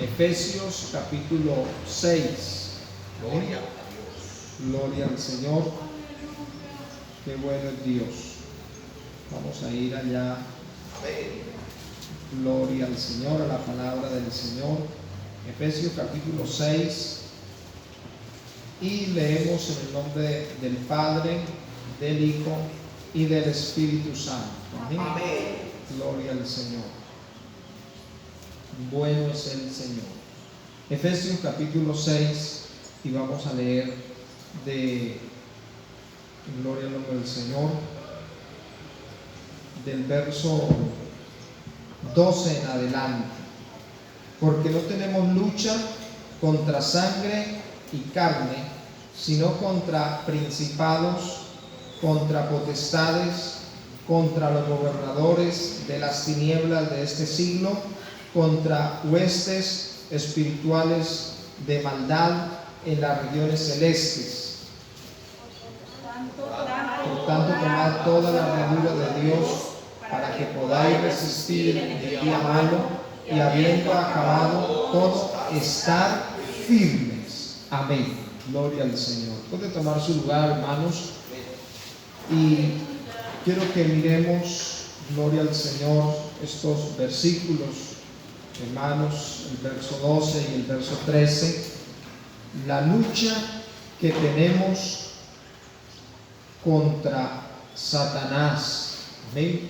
Efesios capítulo 6. Gloria a Dios. Gloria al Señor. Qué bueno es Dios. Vamos a ir allá. Amén. Gloria al Señor, a la palabra del Señor. Efesios capítulo 6. Y leemos en el nombre del Padre, del Hijo y del Espíritu Santo. Amén. Amén. Gloria al Señor. Bueno es el Señor. Efesios capítulo 6, y vamos a leer de gloria al nombre del Señor, del verso 12 en adelante. Porque no tenemos lucha contra sangre y carne, sino contra principados, contra potestades, contra los gobernadores de las tinieblas de este siglo, contra huestes espirituales de maldad en las regiones celestes. Por tanto, tomad toda la armadura de Dios para que podáis resistir en el día malo, y habiendo acabado todo, estar firmes. Amén. Gloria al Señor. Puede tomar su lugar, hermanos, y quiero que miremos, gloria al Señor, estos versículos, hermanos, el verso 12 y el verso 13. La lucha que tenemos contra Satanás. Amén.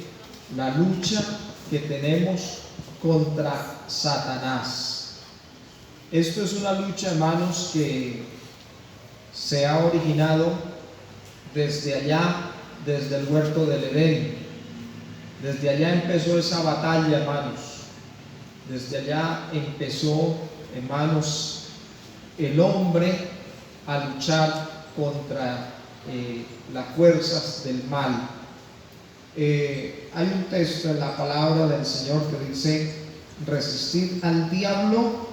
La lucha que tenemos contra Satanás. Esto es una lucha, hermanos, que se ha originado desde allá, desde el huerto del Edén. Desde allá empezó esa batalla, hermanos. Desde allá empezó, hermanos, el hombre a luchar contra las fuerzas del mal. Hay un texto en la palabra del Señor que dice: resistid al diablo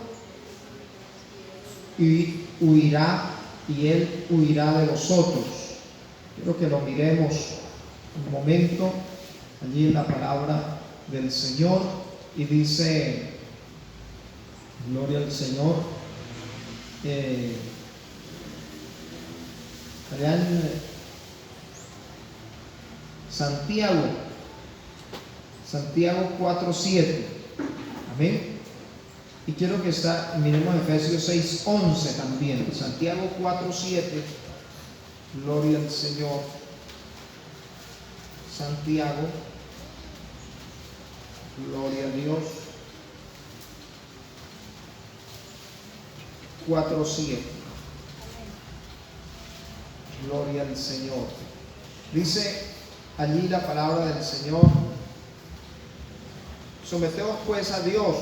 y huirá, y él huirá de vosotros. Quiero que lo miremos un momento allí en la palabra del Señor, y dice, gloria al Señor, allá en Santiago 4:7. Amén. Y quiero que miremos Efesios 6:11 también. Santiago 4:7. Gloria al Señor. Santiago. Gloria a Dios. 4:7. Gloria al Señor. Dice allí la palabra del Señor: someteos pues a Dios,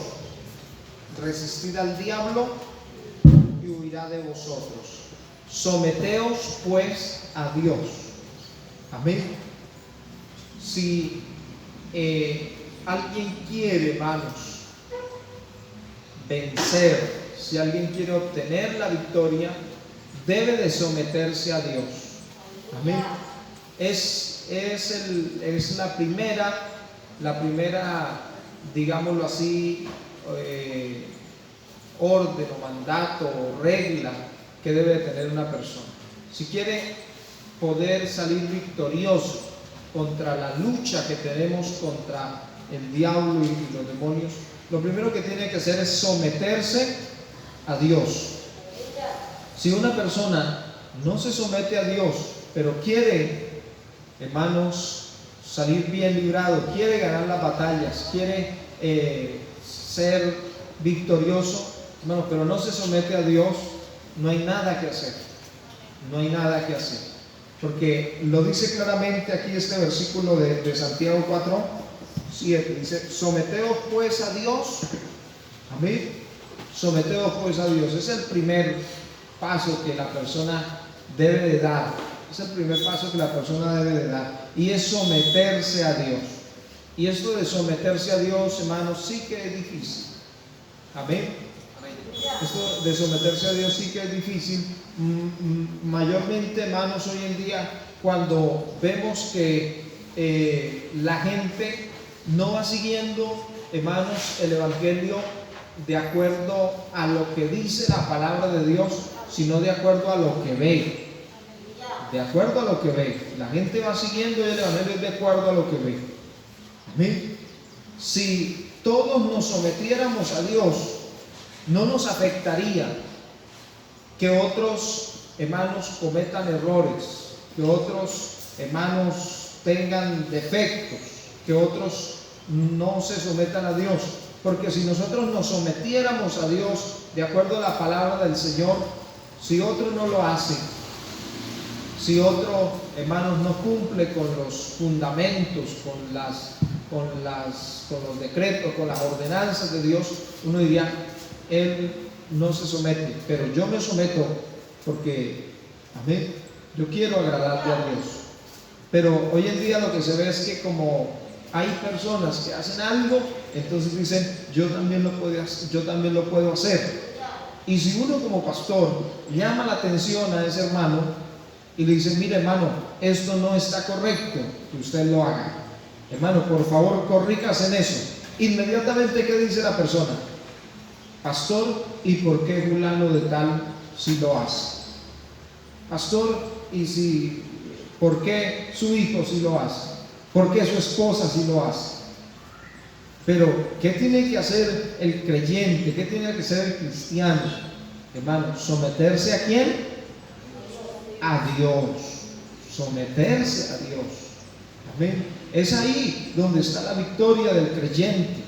resistid al diablo y huirá de vosotros. Someteos pues a Dios. Amén. Si alguien quiere, hermanos, vencer, si alguien quiere obtener la victoria, debe de someterse a Dios. Amén. Es la primera, digámoslo así, orden o mandato o regla que debe de tener una persona. Si quiere poder salir victorioso contra la lucha que tenemos contra el diablo y los demonios, lo primero que tiene que hacer es someterse a Dios. Si una persona no se somete a Dios, pero quiere, hermanos, salir bien librado, quiere ganar las batallas, quiere ser victorioso, hermano, pero no se somete a Dios, no hay nada que hacer. No hay nada que hacer. Porque lo dice claramente aquí este versículo de Santiago 4:7. Dice: someteos pues a Dios. Amén. Someteos pues a Dios. Es el primer paso que la persona debe de dar. Es el primer paso que la persona debe de dar. Y es someterse a Dios. Y esto de someterse a Dios, hermanos, sí que es difícil. Amén. Esto de someterse a Dios sí que es difícil. Mayormente, hermanos, hoy en día, cuando vemos que la gente no va siguiendo, hermanos, el Evangelio de acuerdo a lo que dice la palabra de Dios, sino de acuerdo a lo que ve. De acuerdo a lo que ve. La gente va siguiendo el evangelio de acuerdo a lo que ve. Amén. Si todos nos sometiéramos a Dios, no nos afectaría que otros hermanos cometan errores, que otros hermanos tengan defectos, que otros no se sometan a Dios. Porque si nosotros nos sometiéramos a Dios de acuerdo a la palabra del Señor, si otro no lo hace, si otro, hermanos, no cumple con los fundamentos, con los decretos, con las ordenanzas de Dios, uno diría, él no se somete, pero yo me someto porque, amén, yo quiero agradarle a Dios. Pero hoy en día lo que se ve es que como hay personas que hacen algo, entonces dicen, yo también lo puedo hacer. Y si uno como pastor llama la atención a ese hermano y le dice, mire hermano, esto no está correcto, que usted lo haga. Hermano, por favor, corríjase en eso. Inmediatamente, ¿qué dice la persona? Pastor, ¿y por qué fulano de tal si lo hace? Pastor, ¿y por qué su hijo si lo hace? ¿Por qué su esposa si lo hace? Pero, ¿qué tiene que hacer el creyente? ¿Qué tiene que hacer el cristiano? Hermano, ¿someterse a quién? A Dios. Someterse a Dios. Amén. Es ahí donde está la victoria del creyente.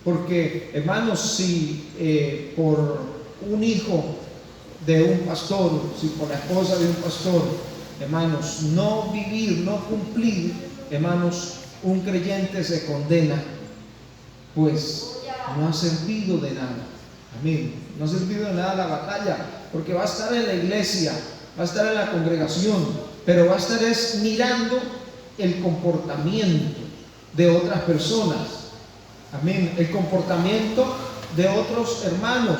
Porque, hermanos, si por un hijo de un pastor, si por la esposa de un pastor, hermanos, no vivir, no cumplir, hermanos, un creyente se condena, pues no ha servido de nada. Amén. No ha servido de nada la batalla, porque va a estar en la iglesia, va a estar en la congregación, pero va a estar mirando el comportamiento de otras personas. Amén. El comportamiento de otros hermanos,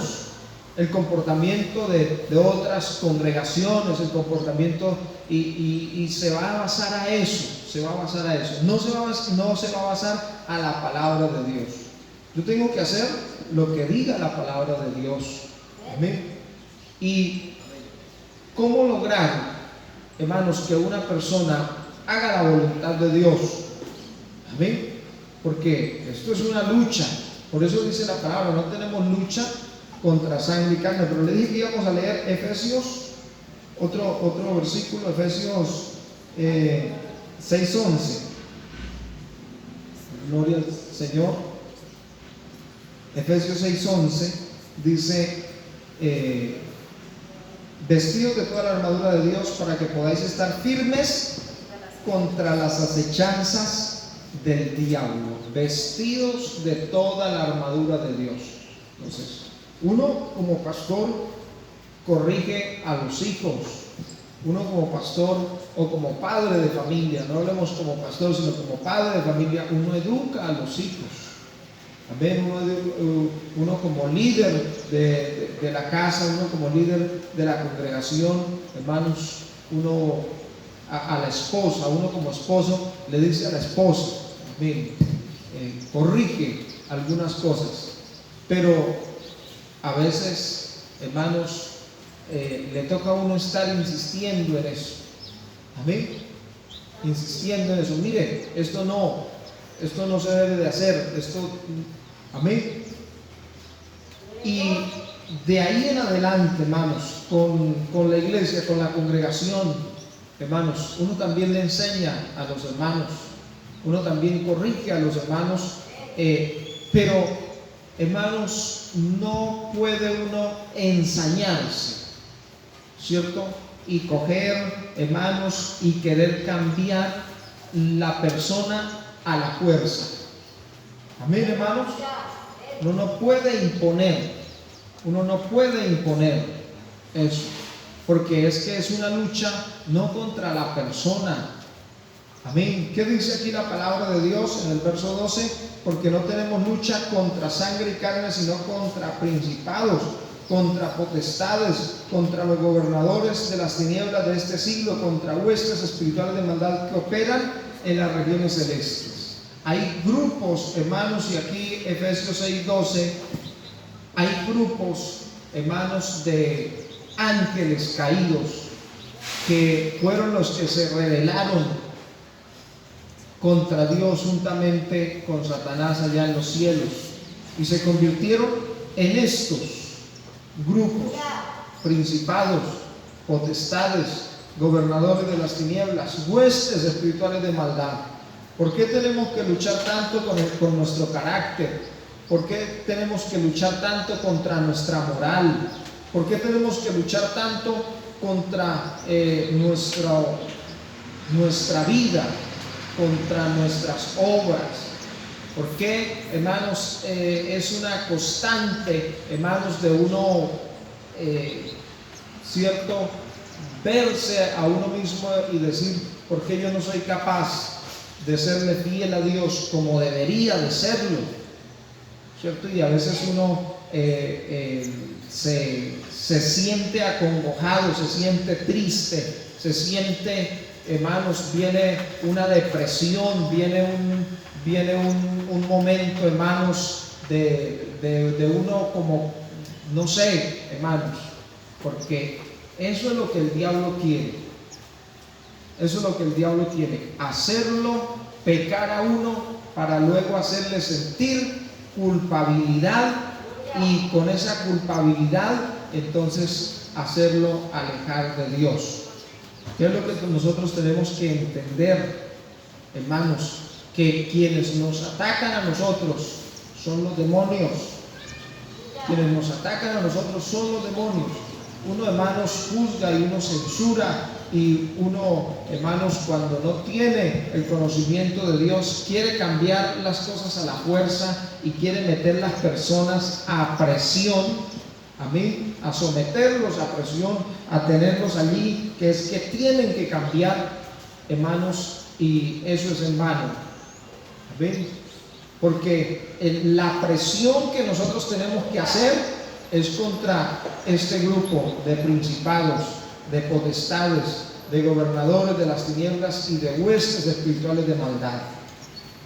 el comportamiento de otras congregaciones, el comportamiento, y se va a basar a eso, no se va a basar a la palabra de Dios. Yo tengo que hacer lo que diga la palabra de Dios. Amén. Y ¿cómo lograr, hermanos, que una persona haga la voluntad de Dios? Amén. Porque esto es una lucha. Por eso dice la palabra, no tenemos lucha contra sangre y carne. Pero le dije que íbamos a leer Efesios, otro versículo, Efesios 6:11. Gloria al Señor. Efesios 6:11 dice, vestidos de toda la armadura de Dios para que podáis estar firmes contra las acechanzas del diablo. Vestidos de toda la armadura de Dios. Entonces, uno como pastor corrige a los hijos. Uno como pastor o como padre de familia, no hablemos como pastor, sino como padre de familia, uno educa a los hijos. Amén. Uno como líder de la casa, uno como líder de la congregación, hermanos, uno a la esposa, uno como esposo le dice a la esposa, amén, corrige algunas cosas, pero a veces, hermanos, le toca a uno estar insistiendo en eso. Amén. Insistiendo en eso. Mire, esto no se debe de hacer. Amén. Y de ahí en adelante, hermanos, con la iglesia, con la congregación, hermanos, uno también le enseña a los hermanos, uno también corrige a los hermanos, pero, hermanos, no puede uno ensañarse, ¿cierto? Y coger, hermanos, y querer cambiar la persona a la fuerza. Amén, hermanos. Uno no puede imponer eso, porque es que es una lucha no contra la persona. Amén. ¿Qué dice aquí la palabra de Dios en el verso 12? Porque no tenemos lucha contra sangre y carne, sino contra principados, contra potestades, contra los gobernadores de las tinieblas de este siglo, contra huestes espirituales de maldad que operan en las regiones celestes. Hay grupos, hermanos, y aquí Efesios 6:12 Hay grupos, hermanos, de ángeles caídos que fueron los que se rebelaron contra Dios juntamente con Satanás allá en los cielos y se convirtieron en estos grupos, principados, potestades, gobernadores de las tinieblas, huestes espirituales de maldad. ¿Por qué tenemos que luchar tanto con nuestro carácter? ¿Por qué tenemos que luchar tanto contra nuestra moral? ¿Por qué tenemos que luchar tanto contra nuestra vida, contra nuestras obras? ¿Por qué, hermanos, es una constante, hermanos, de uno, cierto, verse a uno mismo y decir, ¿por qué yo no soy capaz de serle fiel a Dios como debería de serlo? ¿Cierto? Y a veces uno se siente acongojado, se siente triste, se siente, hermanos, viene una depresión, viene un momento, hermanos, de uno como, no sé, hermanos, porque eso es lo que el diablo quiere. Eso es lo que el diablo quiere, hacerlo pecar a uno para luego hacerle sentir culpabilidad y con esa culpabilidad entonces hacerlo alejar de Dios. ¿Qué es lo que nosotros tenemos que entender, hermanos? Que quienes nos atacan a nosotros son los demonios. Quienes nos atacan a nosotros son los demonios. Uno, hermanos, juzga y uno censura, y uno, hermanos, cuando no tiene el conocimiento de Dios, quiere cambiar las cosas a la fuerza y quiere meter las personas a presión, amén, a someterlos a presión, a tenerlos allí, que es que tienen que cambiar, hermanos, y eso es en vano, amén, porque la presión que nosotros tenemos que hacer es contra este grupo de principados, de potestades, de gobernadores de las tinieblas y de huestes espirituales de maldad.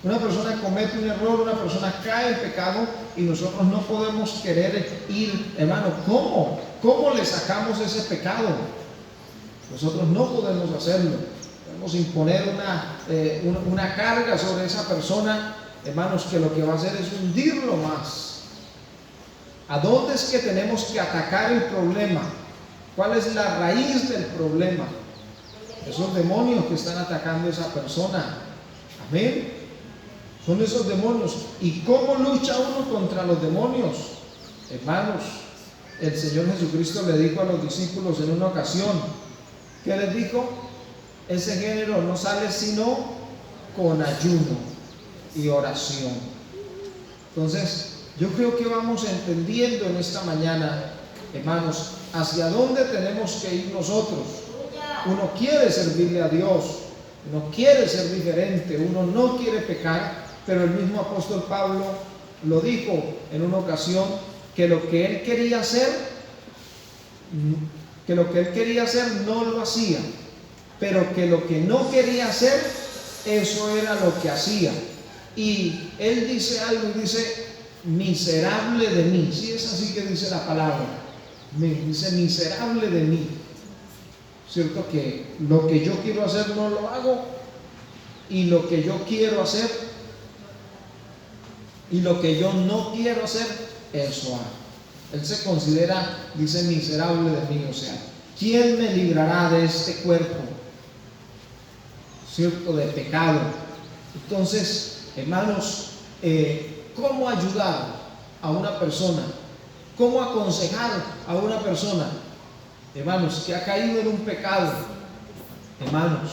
Una persona comete un error, una persona cae en pecado y nosotros no podemos querer ir, hermano, ¿cómo le sacamos ese pecado? Nosotros no podemos hacerlo. Podemos imponer una carga sobre esa persona, hermanos, que lo que va a hacer es hundirlo más. ¿A dónde es que tenemos que atacar el problema? ¿Cuál es la raíz del problema? Esos demonios que están atacando a esa persona. Amén. Son esos demonios. ¿Y cómo lucha uno contra los demonios? Hermanos, el Señor Jesucristo le dijo a los discípulos en una ocasión, ¿qué les dijo? Ese género no sale sino con ayuno y oración. Entonces, yo creo que vamos entendiendo en esta mañana, hermanos, hacia dónde tenemos que ir nosotros. Uno quiere servirle a Dios, uno quiere ser diferente, uno no quiere pecar, pero el mismo apóstol Pablo lo dijo en una ocasión, que lo que él quería hacer no lo hacía, pero que lo que no quería hacer, eso era lo que hacía. Y él dice algo y dice, miserable de mí. Si es así que dice la palabra, dice miserable de mí. Cierto que lo que yo quiero hacer no lo hago, y lo que yo quiero hacer y lo que yo no quiero hacer, eso hago. Él se considera, dice, miserable de mí. O sea, ¿quién me librará de este cuerpo, cierto, de pecado? Entonces, hermanos, ¿cómo ayudar a una persona? ¿Cómo aconsejar a una persona, hermanos, que ha caído en un pecado? Hermanos,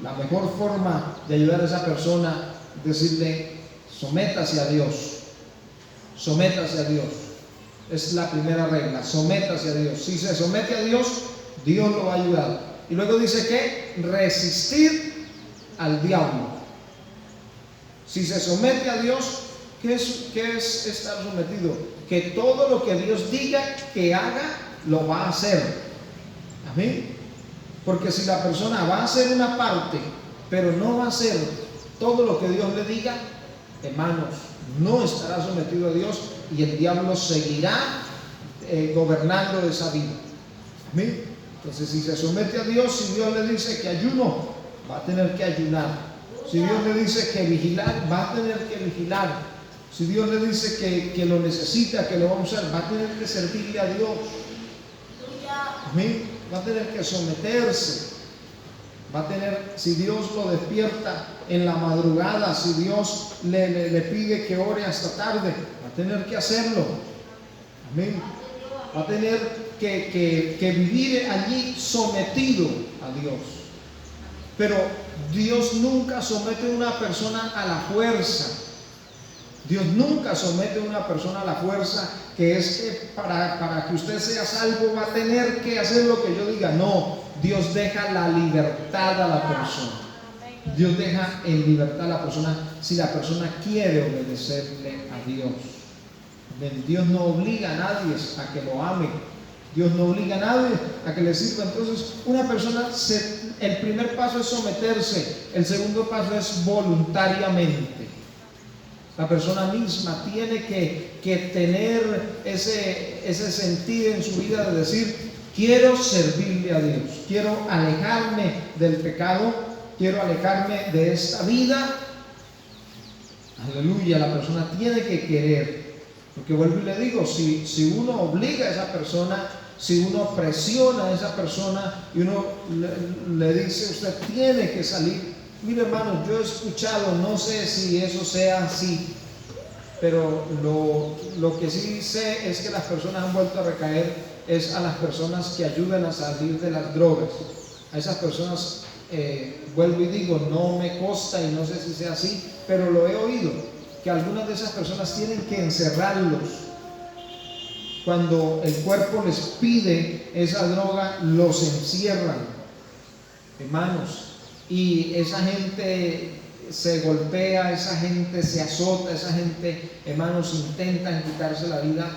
la mejor forma de ayudar a esa persona es decirle, sométase a Dios, sométase a Dios. Es la primera regla, sométase a Dios. Si se somete a Dios, Dios lo va a ayudar. Y luego dice que resistir al diablo. Si se somete a Dios, ¿qué es estar sometido? Que todo lo que Dios diga que haga, lo va a hacer. Amén. Porque si la persona va a hacer una parte, pero no va a hacer todo lo que Dios le diga, hermanos, no estará sometido a Dios y el diablo seguirá gobernando esa vida. Amén. Entonces, si se somete a Dios, si Dios le dice que ayuno, va a tener que ayunar. Si Dios le dice que vigilar, va a tener que vigilar. Si Dios le dice que lo necesita, que lo va a usar, va a tener que servirle a Dios. Amén. Va a tener que someterse. Va a tener, si Dios lo despierta en la madrugada, si Dios le pide que ore hasta tarde, va a tener que hacerlo. Amén. Va a tener que vivir allí sometido a Dios. Pero Dios nunca somete a una persona a la fuerza. Dios nunca somete a una persona a la fuerza, que es que para que usted sea salvo va a tener que hacer lo que yo diga. No, Dios deja la libertad a la persona. Dios deja en libertad a la persona si la persona quiere obedecerle a Dios. Dios no obliga a nadie a que lo ame. Dios no obliga a nadie a que le sirva. Entonces, una persona, el primer paso es someterse, el segundo paso es voluntariamente. La persona misma tiene que tener ese sentido en su vida de decir: quiero servirle a Dios, quiero alejarme del pecado, quiero alejarme de esta vida. Aleluya, la persona tiene que querer. Porque vuelvo y le digo, si uno obliga a esa persona, si uno presiona a esa persona y uno le dice: usted tiene que salir. Mire, hermano, yo he escuchado, no sé si eso sea así, pero lo que sí sé es que las personas han vuelto a recaer es a las personas que ayudan a salir de las drogas. A esas personas, vuelvo y digo, no me consta y no sé si sea así, pero lo he oído, que algunas de esas personas tienen que encerrarlos. Cuando el cuerpo les pide esa droga, los encierran, hermanos, y esa gente se golpea, esa gente se azota, esa gente, hermanos, intentan quitarse la vida,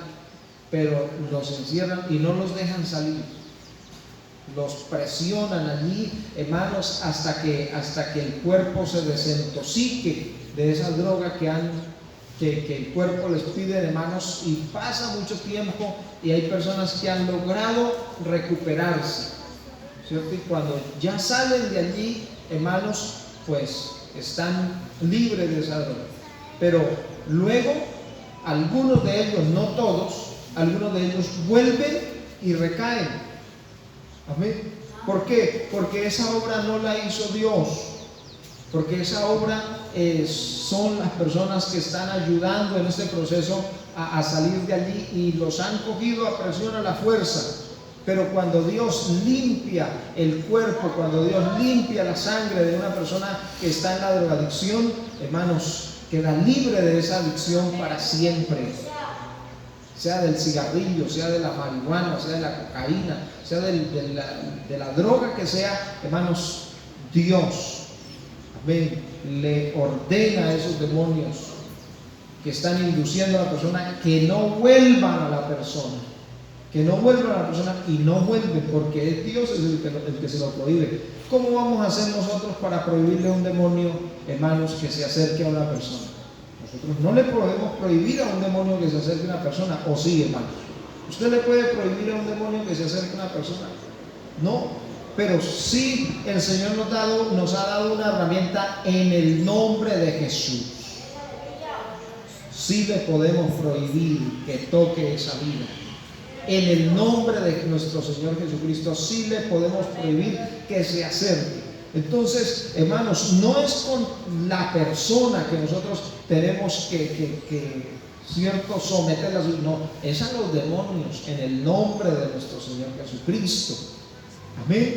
pero los encierran y no los dejan salir. Los presionan allí, hermanos, hasta que el cuerpo se desintoxique de esa droga que el cuerpo les pide, hermanos, y pasa mucho tiempo y hay personas que han logrado recuperarse, ¿cierto? Y cuando ya salen de allí, hermanos, pues están libres de esa droga. Pero luego, algunos de ellos, no todos, algunos de ellos vuelven y recaen. Amén. ¿Por qué? Porque esa obra no la hizo Dios. Porque esa obra son las personas que están ayudando en este proceso a salir de allí, y los han cogido a presión, a la fuerza. Pero cuando Dios limpia el cuerpo, cuando Dios limpia la sangre de una persona que está en la drogadicción, hermanos, queda libre de esa adicción para siempre. Sea del cigarrillo, sea de la marihuana, sea de la cocaína, sea de la droga que sea, hermanos, Dios, amén, le ordena a esos demonios que están induciendo a la persona que no vuelvan a la persona. Que no vuelvan a la persona, y no vuelven porque es Dios el que se lo prohíbe. ¿Cómo vamos a hacer nosotros para prohibirle a un demonio, hermanos, que se acerque a una persona? Nosotros no le podemos prohibir a un demonio que se acerque a una persona, ¿o sí, hermanos? ¿Usted le puede prohibir a un demonio que se acerque a una persona? No, pero sí el Señor nos ha dado una herramienta en el nombre de Jesús. Sí le podemos prohibir que toque esa vida. En el nombre de nuestro Señor Jesucristo sí le podemos prohibir que se acerque. Entonces, hermanos, no es con la persona que nosotros tenemos que cierto, someterlas, no, es a los demonios en el nombre de nuestro Señor Jesucristo. Amén.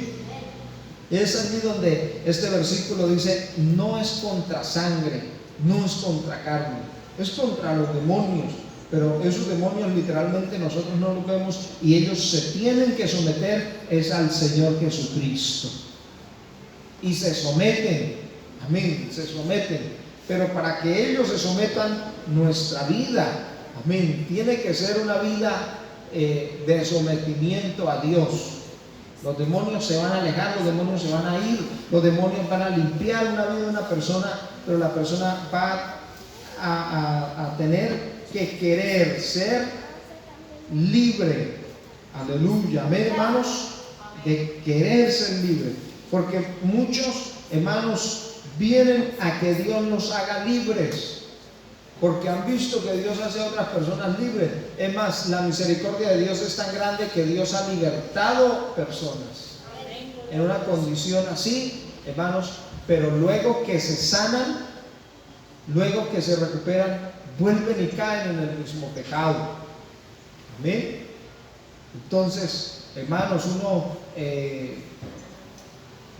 Es allí donde este versículo dice: no es contra sangre, no es contra carne, es contra los demonios. Pero esos demonios literalmente nosotros no los vemos, y ellos se tienen que someter es al Señor Jesucristo. Y se someten, amén, se someten. Pero para que ellos se sometan, nuestra vida, amén, tiene que ser una vida de sometimiento a Dios. Los demonios se van a alejar, los demonios se van a ir, los demonios van a limpiar una vida de una persona, pero la persona va a tener que querer ser libre. Aleluya, amén, hermanos, de querer ser libre. Porque muchos, hermanos, vienen a que Dios nos haga libres. Porque han visto que Dios hace a otras personas libres. Es más, la misericordia de Dios es tan grande que Dios ha libertado personas en una condición así, hermanos, pero luego que se sanan, luego que se recuperan, vuelven y caen en el mismo pecado. Amén. Entonces, hermanos, uno,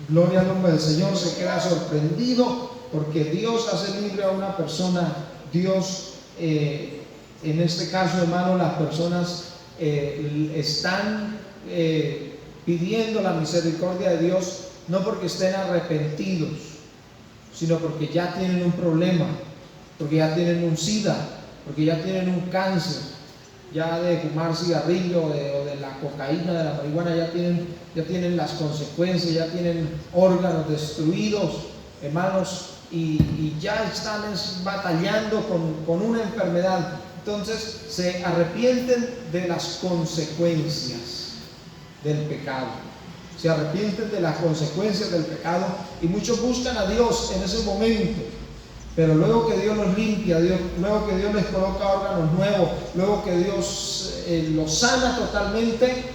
gloria al nombre del Señor, se queda sorprendido porque Dios hace libre a una persona. Dios, en este caso, hermano, las personas están pidiendo la misericordia de Dios no porque estén arrepentidos, sino porque ya tienen un problema, porque ya tienen un SIDA, porque ya tienen un cáncer, ya de fumar cigarrillo o de la cocaína, de la marihuana, ya tienen las consecuencias, ya tienen órganos destruidos, hermanos. Y ya están batallando con una enfermedad. Entonces se arrepienten de las consecuencias del pecado, se arrepienten de las consecuencias del pecado, y muchos buscan a Dios en ese momento, pero luego que Dios los limpia, luego que Dios les coloca órganos nuevos, luego que Dios los sana totalmente,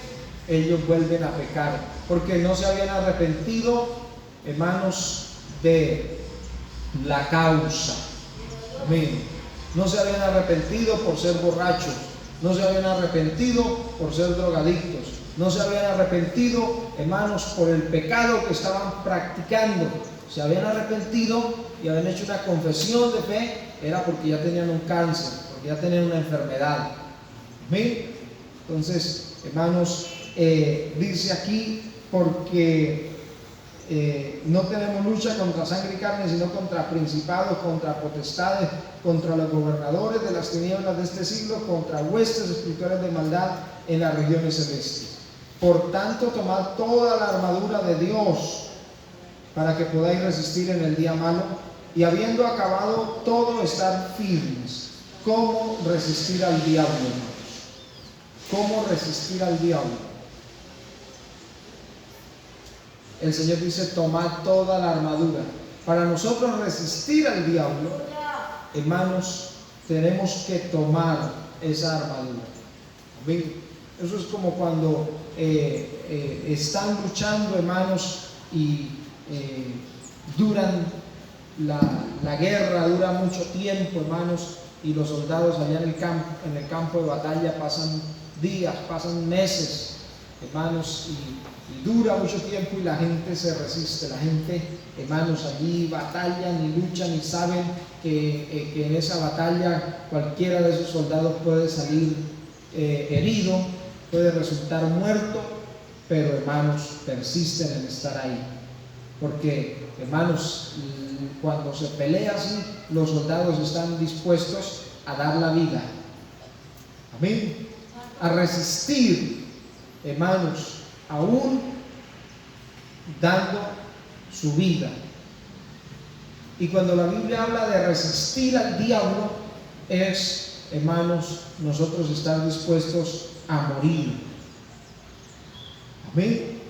ellos vuelven a pecar, porque no se habían arrepentido, hermanos, de la causa. Amén. No se habían arrepentido por ser borrachos, no se habían arrepentido por ser drogadictos, no se habían arrepentido, hermanos, por el pecado que estaban practicando. Se habían arrepentido y habían hecho una confesión de fe, era porque ya tenían un cáncer, porque ya tenían una enfermedad. Amén. Entonces, hermanos, dice aquí, porque no tenemos lucha contra sangre y carne, sino contra principados, contra potestades, contra los gobernadores de las tinieblas de este siglo, contra huestes espirituales de maldad en las regiones celestes. Por tanto, tomad toda la armadura de Dios para que podáis resistir en el día malo, y habiendo acabado todo, estar firmes. ¿Cómo resistir al diablo, hermanos? ¿Cómo resistir al diablo? El Señor dice: tomad toda la armadura. Para nosotros resistir al diablo, hermanos, tenemos que tomar esa armadura. ¿Ven? Eso es como cuando están luchando, hermanos, y duran la guerra, dura mucho tiempo, hermanos, y los soldados allá en el campo de batalla pasan días, pasan meses, hermanos, y dura mucho tiempo, y la gente se resiste. La gente, hermanos, allí batallan y luchan, y saben que en esa batalla cualquiera de esos soldados puede salir herido, puede resultar muerto, pero, hermanos, persisten en estar ahí, porque, hermanos, cuando se pelea así, los soldados están dispuestos a dar la vida, amén, a resistir, hermanos, aún dando su vida. Y cuando la Biblia habla de resistir al diablo, es, hermanos, nosotros estar dispuestos a morir. Amén.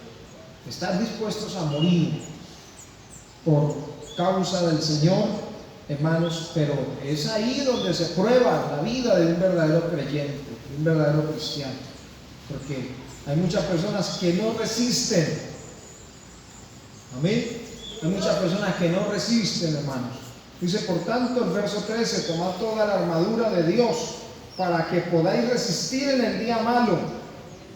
Estar dispuestos a morir por causa del Señor, hermanos, pero es ahí donde se prueba la vida de un verdadero creyente, de un verdadero cristiano, porque hay muchas personas que no resisten. Amén. Hay muchas personas que no resisten, hermanos. Dice, por tanto, el verso 13: tomad toda la armadura de Dios para que podáis resistir en el día malo,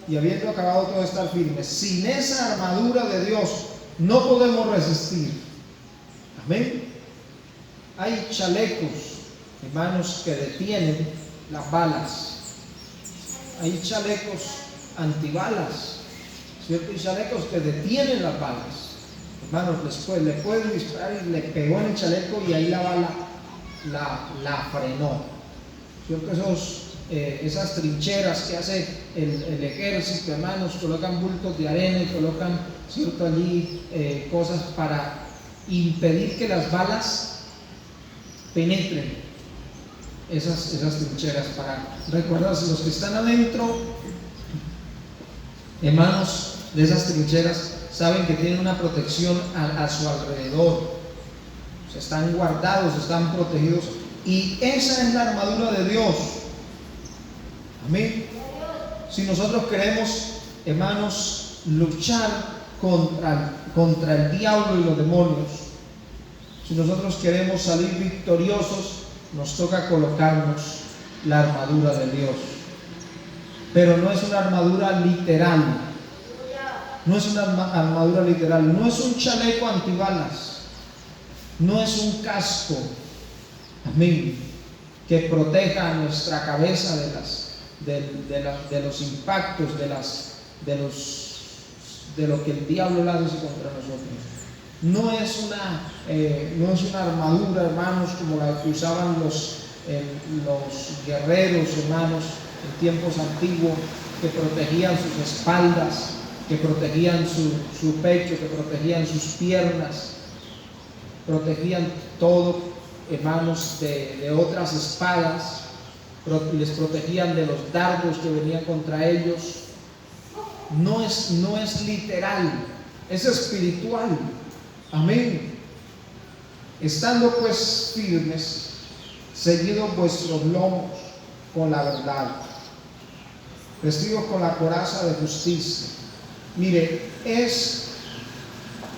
y habiendo acabado todo, estar firmes. Sin esa armadura de Dios no podemos resistir. Amén. Hay chalecos, hermanos, que detienen las balas. Hay chalecos antibalas, ¿cierto? Y chalecos que detienen las balas. Hermanos, le pueden disparar y le pegó en el chaleco y ahí la bala la frenó, ¿cierto? Esas trincheras que hace el ejército, hermanos, colocan bultos de arena y colocan, ¿cierto?, allí cosas para impedir que las balas penetren. esas trincheras para recordarse. Los que están adentro, hermanos, de esas trincheras, saben que tienen una protección a su alrededor. Están guardados, están protegidos, y esa es la armadura de Dios. Amén. Si nosotros queremos, hermanos, luchar contra el diablo y los demonios, si nosotros queremos salir victoriosos, nos toca colocarnos la armadura de Dios. Pero no es una armadura literal. No es una armadura literal. No es un chaleco antibalas. No es un casco, amén, que proteja a nuestra cabeza de los impactos, de lo que el diablo hace contra nosotros. No es una armadura, hermanos, como la que usaban los guerreros, hermanos, en tiempos antiguos, que protegían sus espaldas, que protegían su pecho, que protegían sus piernas, protegían todo, hermanos, de otras espadas, les protegían de los dardos que venían contra ellos. No es literal, es espiritual. Amén. Estando pues firmes, ceñidos vuestros lomos con la verdad, vestidos con la coraza de justicia. Mire, es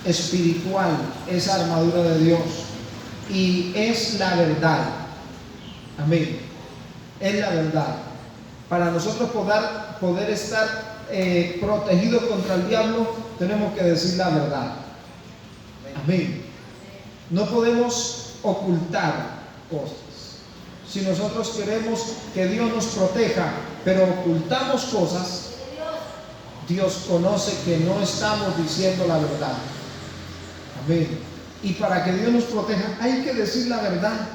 espiritual esa armadura de Dios, y es la verdad. Amén. Es la verdad. Para nosotros poder estar protegidos contra el diablo, tenemos que decir la verdad. Amén. No podemos ocultar cosas. Si nosotros queremos que Dios nos proteja, pero ocultamos cosas, Dios conoce que no estamos diciendo la verdad. Amén. Y para que Dios nos proteja, hay que decir la verdad.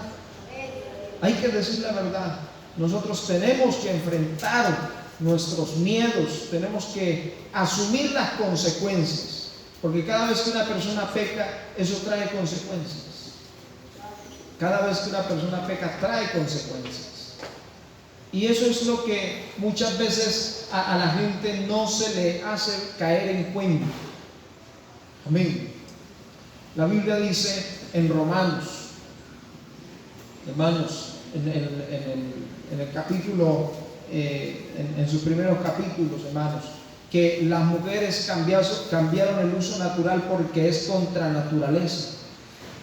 Hay que decir la verdad. Nosotros tenemos que enfrentar nuestros miedos, tenemos que asumir las consecuencias, porque cada vez que una persona peca, eso trae consecuencias. Cada vez que una persona peca, trae consecuencias. Y eso es lo que muchas veces a la gente no se le hace caer en cuenta. Amén. La Biblia dice en Romanos, hermanos, en el capítulo, en sus primeros capítulos, hermanos, que las mujeres cambiaron el uso natural porque es contra naturaleza,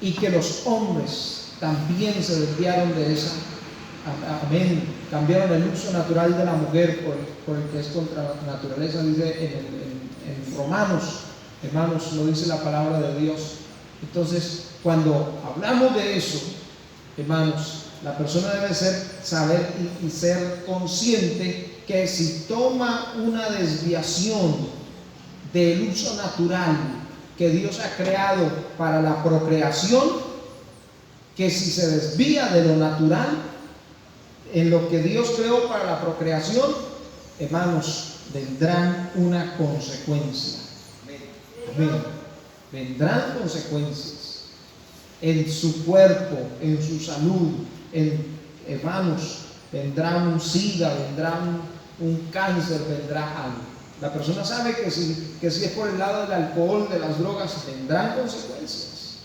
y que los hombres también se desviaron de esa. Amén. Cambiaron el uso natural de la mujer por el que es contra naturaleza, dice en Romanos, hermanos, lo dice la palabra de Dios. Entonces, cuando hablamos de eso, hermanos, la persona debe saber y ser consciente que si toma una desviación del uso natural que Dios ha creado para la procreación, que si se desvía de lo natural, en lo que Dios creó para la procreación, hermanos, vendrán una consecuencia. Amén. Vendrán consecuencias en su cuerpo, en su salud, hermanos, vendrá un SIDA, vendrá un cáncer, vendrá algo. La persona sabe que si es por el lado del alcohol, de las drogas, vendrán consecuencias.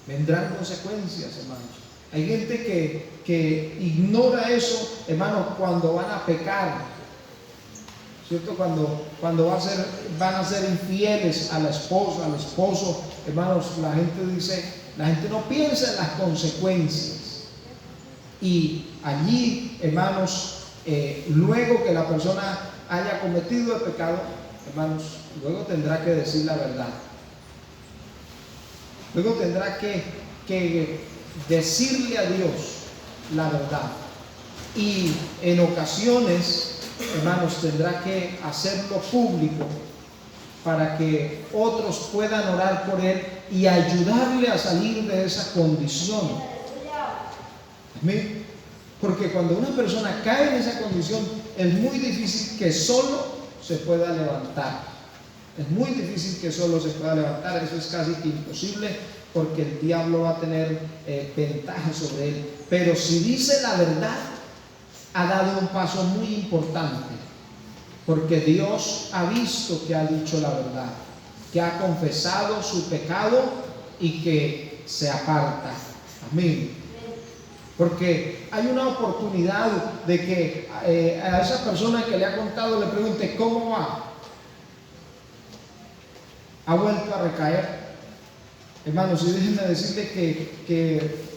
Vendrán consecuencias, hermanos. Hay gente que ignora eso, hermanos, cuando van a pecar. ¿Cierto? Cuando van a ser infieles a la esposa, al esposo, hermanos, la gente no piensa en las consecuencias. Y allí, hermanos, luego que la persona haya cometido el pecado, hermanos, luego tendrá que decir la verdad. Luego tendrá que decirle a Dios la verdad. Y en ocasiones, hermanos, tendrá que hacerlo público para que otros puedan orar por él y ayudarle a salir de esa condición. Amén. Porque cuando una persona cae en esa condición, es muy difícil que solo se pueda levantar. Es muy difícil que solo se pueda levantar. Eso es casi imposible porque el diablo va a tener ventaja sobre él. Pero si dice la verdad, ha dado un paso muy importante, porque Dios ha visto que ha dicho la verdad, que ha confesado su pecado y que se aparta. Amén. Porque hay una oportunidad de que a esa persona que le ha contado le pregunte ¿cómo va? ¿Ha vuelto a recaer? Hermanos, y déjenme decirle que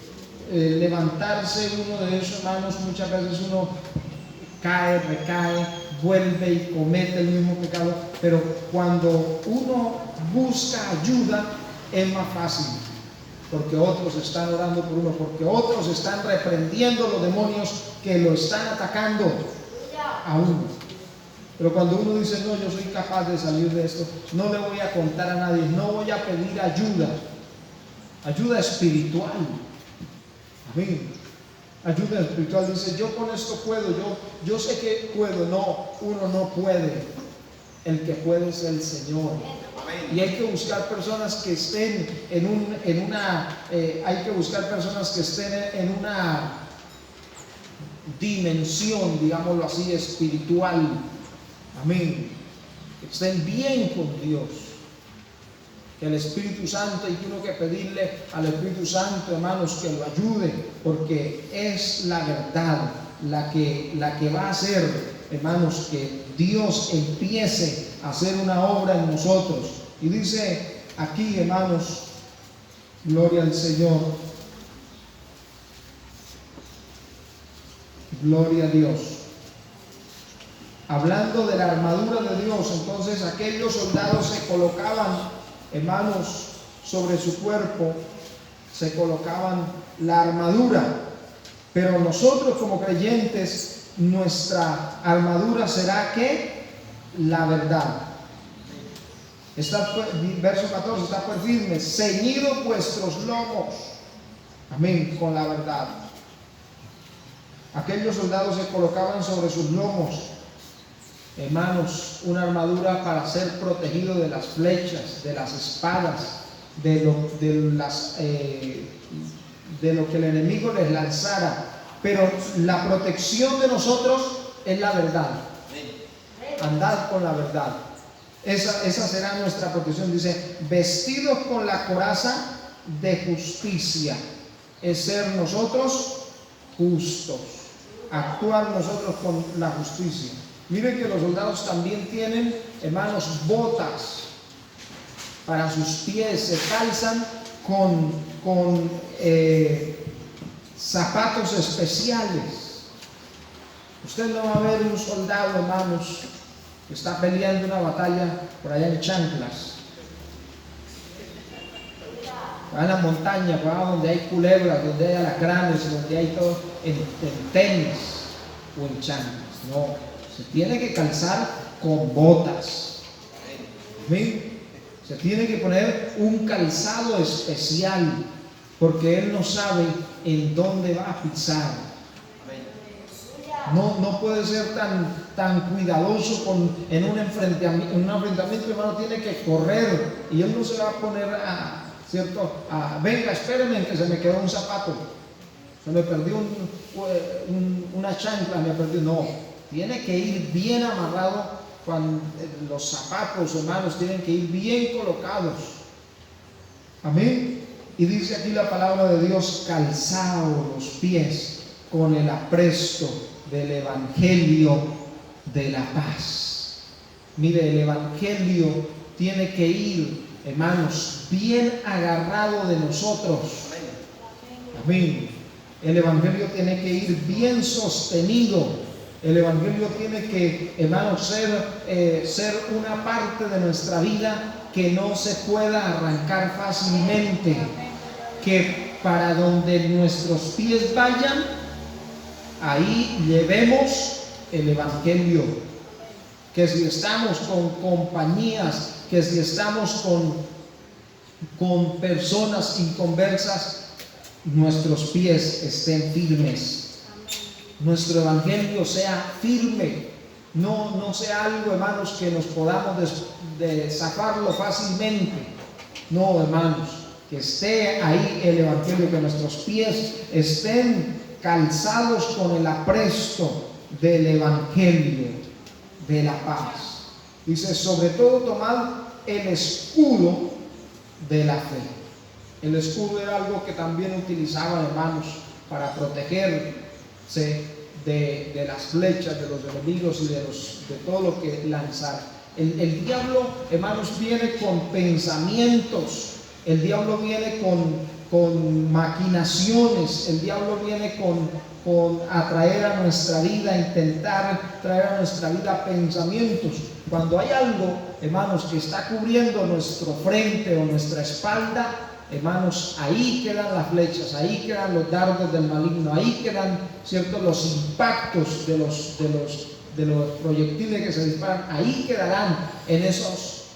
levantarse uno de esos, hermanos, muchas veces uno cae, recae, vuelve y comete el mismo pecado, pero cuando uno busca ayuda es más fácil, porque otros están orando por uno, porque otros están reprendiendo los demonios que lo están atacando a uno. Pero cuando uno dice, no, yo soy capaz de salir de esto, no le voy a contar a nadie, no voy a pedir ayuda espiritual. Amén. Ayuda espiritual, dice, yo con esto puedo, yo sé que puedo. No, uno no puede. El que puede es el Señor. Y hay que buscar personas que estén en una dimensión, digámoslo así, espiritual. Amén. Que estén bien con Dios. Que el Espíritu Santo, hay que pedirle al Espíritu Santo, hermanos, que lo ayude, porque es la verdad la que va a hacer, hermanos, que Dios empiece a hacer una obra en nosotros. Y dice aquí, hermanos, gloria al Señor, gloria a Dios. Hablando de la armadura de Dios, entonces aquellos soldados se colocaban, hermanos, sobre su cuerpo, se colocaban la armadura. Pero nosotros como creyentes, nuestra armadura será ¿qué? La verdad. Verso 14, está pues firme, ceñidos vuestros lomos, amén, con la verdad. Aquellos soldados se colocaban sobre sus lomos, hermanos, una armadura para ser protegido de las flechas, de las espadas, de lo que el enemigo les lanzara. Pero la protección de nosotros es la verdad. Andad con la verdad. Esa será nuestra protección. Dice, vestidos con la coraza de justicia. Es ser nosotros justos. Actuar nosotros con la justicia. Miren que los soldados también tienen, hermanos, botas para sus pies. Se calzan con zapatos especiales. Usted no va a ver un soldado, hermanos, que está peleando una batalla por allá en chanclas, va a la montaña, va donde hay culebras, donde hay alacranes, donde hay todo, en tenis o en chanclas. No, se tiene que calzar con botas. ¿Sí? Se tiene que poner un calzado especial, porque él no sabe en dónde va a pisar. No puede ser tan cuidadoso en un enfrentamiento, hermano, tiene que correr, y él no se va a poner venga, espérenme que se me quedó un zapato, se me perdió una chancla, me perdió. No, tiene que ir bien amarrado. Cuando los zapatos, hermanos, tienen que ir bien colocados. Amén. Y dice aquí la palabra de Dios, calzados los pies con el apresto del Evangelio de la paz. Mire, el Evangelio tiene que ir, hermanos, bien agarrado de nosotros. Amén. El Evangelio tiene que ir bien sostenido. El Evangelio tiene que, hermanos, ser una parte de nuestra vida que no se pueda arrancar fácilmente. Que para donde nuestros pies vayan, ahí llevemos el Evangelio. Que si estamos con compañías, que si estamos con personas inconversas, nuestros pies estén firmes. Nuestro Evangelio sea firme, no sea algo, hermanos, que nos podamos zafarlo fácilmente. No, hermanos, que esté ahí el Evangelio, que nuestros pies estén calzados con el apresto del Evangelio de la paz. Dice, sobre todo tomad el escudo de la fe. El escudo era algo que también utilizaban, hermanos, para protegerse de las flechas de los enemigos y de todo lo que lanzar. El diablo, hermanos, viene con pensamientos. El diablo viene con maquinaciones. El diablo viene con atraer a nuestra vida, intentar traer a nuestra vida pensamientos. Cuando hay algo, hermanos, que está cubriendo nuestro frente o nuestra espalda, hermanos, ahí quedan las flechas, ahí quedan los dardos del maligno, ahí quedan, ¿cierto?, los impactos de los proyectiles que se disparan, ahí quedarán en esos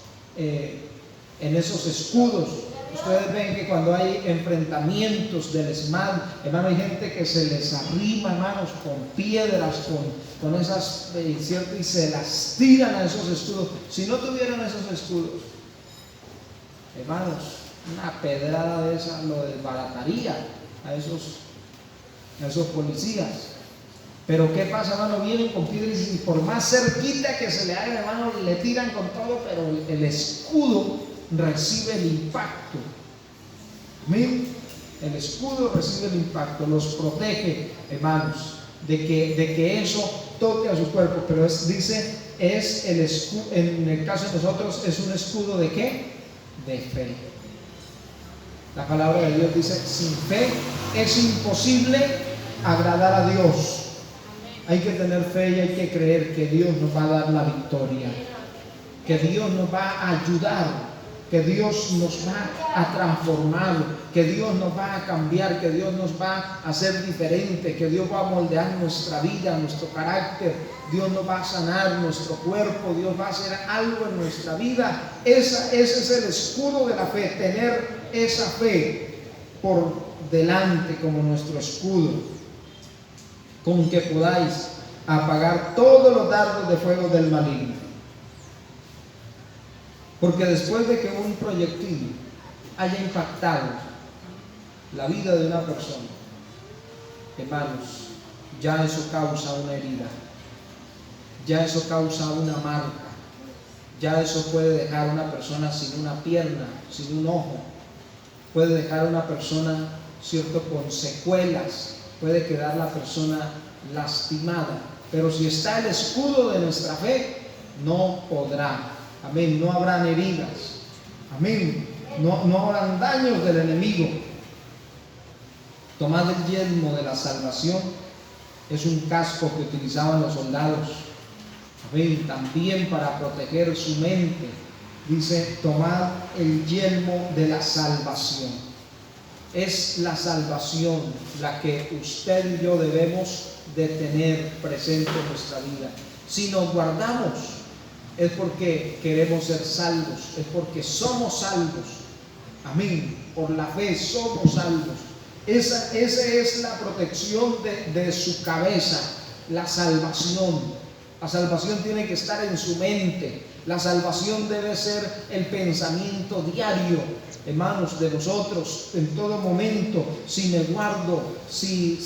escudos. Ustedes ven que cuando hay enfrentamientos del ESMAD, hermano, hay gente que se les arrima, hermanos, con piedras, con esas, ¿cierto?, y se las tiran a esos escudos. Si no tuvieran esos escudos, hermanos, una pedrada de esa lo desbarataría a esos policías. Pero ¿qué pasa, hermano? Vienen con piedras y por más cerquita que se le haga, hermano, le tiran con todo, pero el escudo recibe el impacto. Amén. El escudo recibe el impacto, los protege, hermanos, de que eso toque a su cuerpo. Pero dice, es el escudo, en el caso de nosotros, es un escudo ¿de qué? De fe. La palabra de Dios dice, sin fe es imposible agradar a Dios. Hay que tener fe y hay que creer que Dios nos va a dar la victoria, que Dios nos va a ayudar, que Dios nos va a transformar, que Dios nos va a cambiar, que Dios nos va a hacer diferente, que Dios va a moldear nuestra vida, nuestro carácter, Dios nos va a sanar nuestro cuerpo, Dios va a hacer algo en nuestra vida. Ese es el escudo de la fe, tener esa fe por delante como nuestro escudo, con que podáis apagar todos los dardos de fuego del maligno. Porque después de que un proyectil haya impactado la vida de una persona, hermanos, ya eso causa una herida, ya eso causa una marca, ya eso puede dejar a una persona sin una pierna, sin un ojo, puede dejar a una persona, cierto, con secuelas, puede quedar la persona lastimada. Pero si está el escudo de nuestra fe, no podrá. Amén. No habrán heridas. Amén. No habrán daños del enemigo. Tomad el yelmo de la salvación. Es un casco que utilizaban los soldados. Amén. También para proteger su mente. Dice, tomad el yelmo de la salvación. Es la salvación la que usted y yo debemos de tener presente en nuestra vida. Si nos guardamos, es porque queremos ser salvos, es porque somos salvos. Amén. Por la fe somos salvos. Esa es la protección de su cabeza, la salvación. La salvación tiene que estar en su mente. La salvación debe ser el pensamiento diario, hermanos, de nosotros en todo momento. Si me guardo, si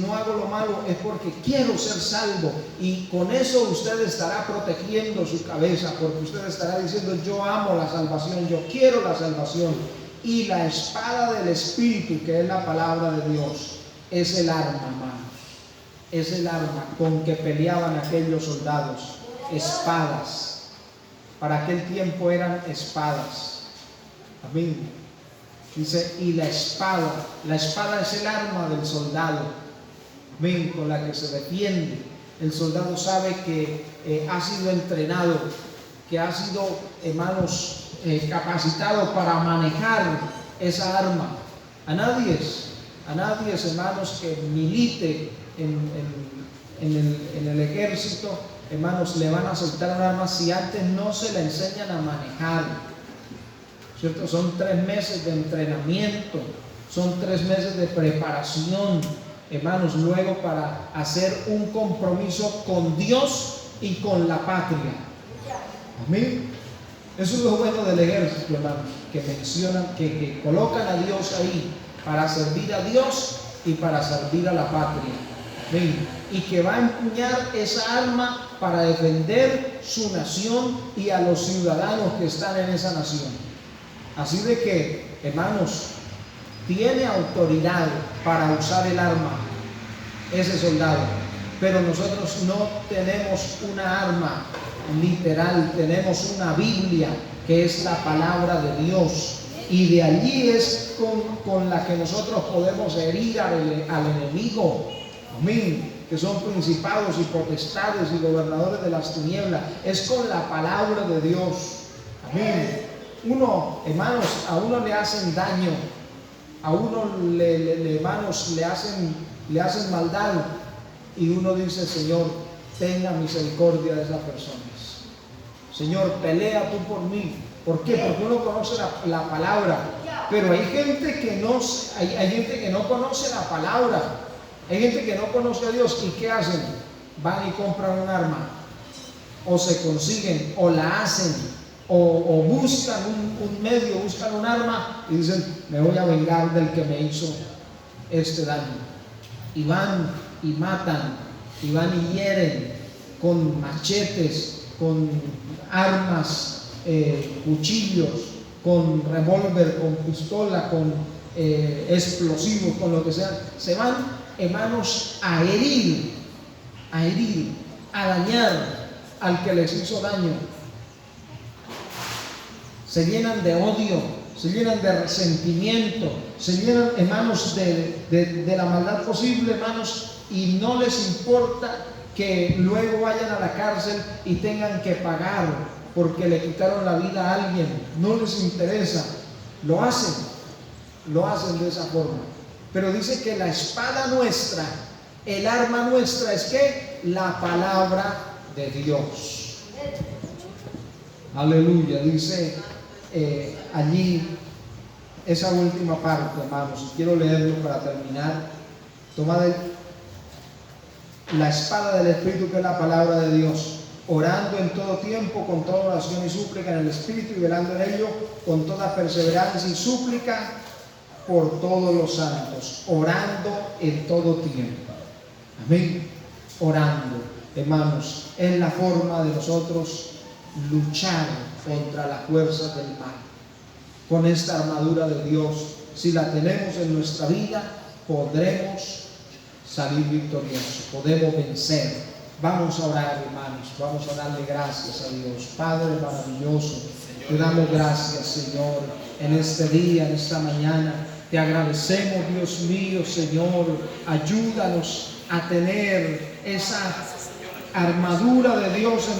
no hago lo malo, es porque quiero ser salvo. Y con eso usted estará protegiendo su cabeza, porque usted estará diciendo, yo amo la salvación, yo quiero la salvación. Y la espada del Espíritu, que es la palabra de Dios, es el arma, hermanos. Es el arma con que peleaban aquellos soldados. Espadas. Para aquel tiempo eran espadas. Amén. Dice, y la espada es el arma del soldado. Amén. Con la que se defiende. El soldado sabe que ha sido entrenado, que ha sido, hermanos, capacitado para manejar esa arma. A nadie, hermanos, que milite en el ejército, hermanos, le van a soltar un arma si antes no se la enseñan a manejar, ¿cierto? Son 3 meses de entrenamiento, son 3 meses de preparación, hermanos, luego para hacer un compromiso con Dios y con la patria. Amén. Eso es lo bueno del ejército, hermanos, que mencionan, que colocan a Dios ahí para servir a Dios y para servir a la patria. ¿Ven? Y que va a empuñar esa arma para defender su nación y a los ciudadanos que están en esa nación. Así de que, hermanos, tiene autoridad para usar el arma ese soldado, pero nosotros no tenemos una arma literal, tenemos una Biblia que es la palabra de Dios, y de allí es con la que nosotros podemos herir al enemigo. Amén. Que son principados y potestades y gobernadores de las tinieblas. Es con la palabra de Dios. Amén. Uno, hermanos, a uno le hacen daño, a uno hermanos, le hacen maldad, y uno dice: Señor, tenga misericordia de esas personas. Señor, pelea tú por mí. ¿Por qué? Porque uno conoce la palabra. Pero hay gente que no conoce la palabra. Hay gente que no conoce a Dios. ¿Y qué hacen? Van y compran un arma, o se consiguen, o la hacen, o buscan un medio, buscan un arma y dicen: me voy a vengar del que me hizo este daño. Y van y matan, y van y hieren con machetes, con armas, cuchillos, con revólver, con pistola, con explosivos, con lo que sea. Se van, hermanos, a herir, a dañar al que les hizo daño. Se llenan de odio, se llenan de resentimiento, se llenan, hermanos, de la maldad posible, hermanos, y no les importa que luego vayan a la cárcel y tengan que pagar porque le quitaron la vida a alguien. No les interesa, lo hacen de esa forma. Pero dice que la espada nuestra, el arma nuestra, es que la palabra de Dios. Aleluya. Dice allí esa última parte, hermanos, y quiero leerlo para terminar. Tomad la espada del Espíritu, que es la palabra de Dios, orando en todo tiempo con toda oración y súplica en el Espíritu, y velando en ello con toda perseverancia y súplica por todos los santos, orando en todo tiempo. Amén. Orando, hermanos, es la forma de nosotros luchar contra las fuerzas del mal. Con esta armadura de Dios, si la tenemos en nuestra vida, podremos salir victoriosos, podemos vencer. Vamos a orar, hermanos, vamos a darle gracias a Dios. Padre maravilloso, te damos gracias, Señor, en este día, en esta mañana. Te agradecemos, Dios mío, Señor. Ayúdanos a tener esa armadura de Dios en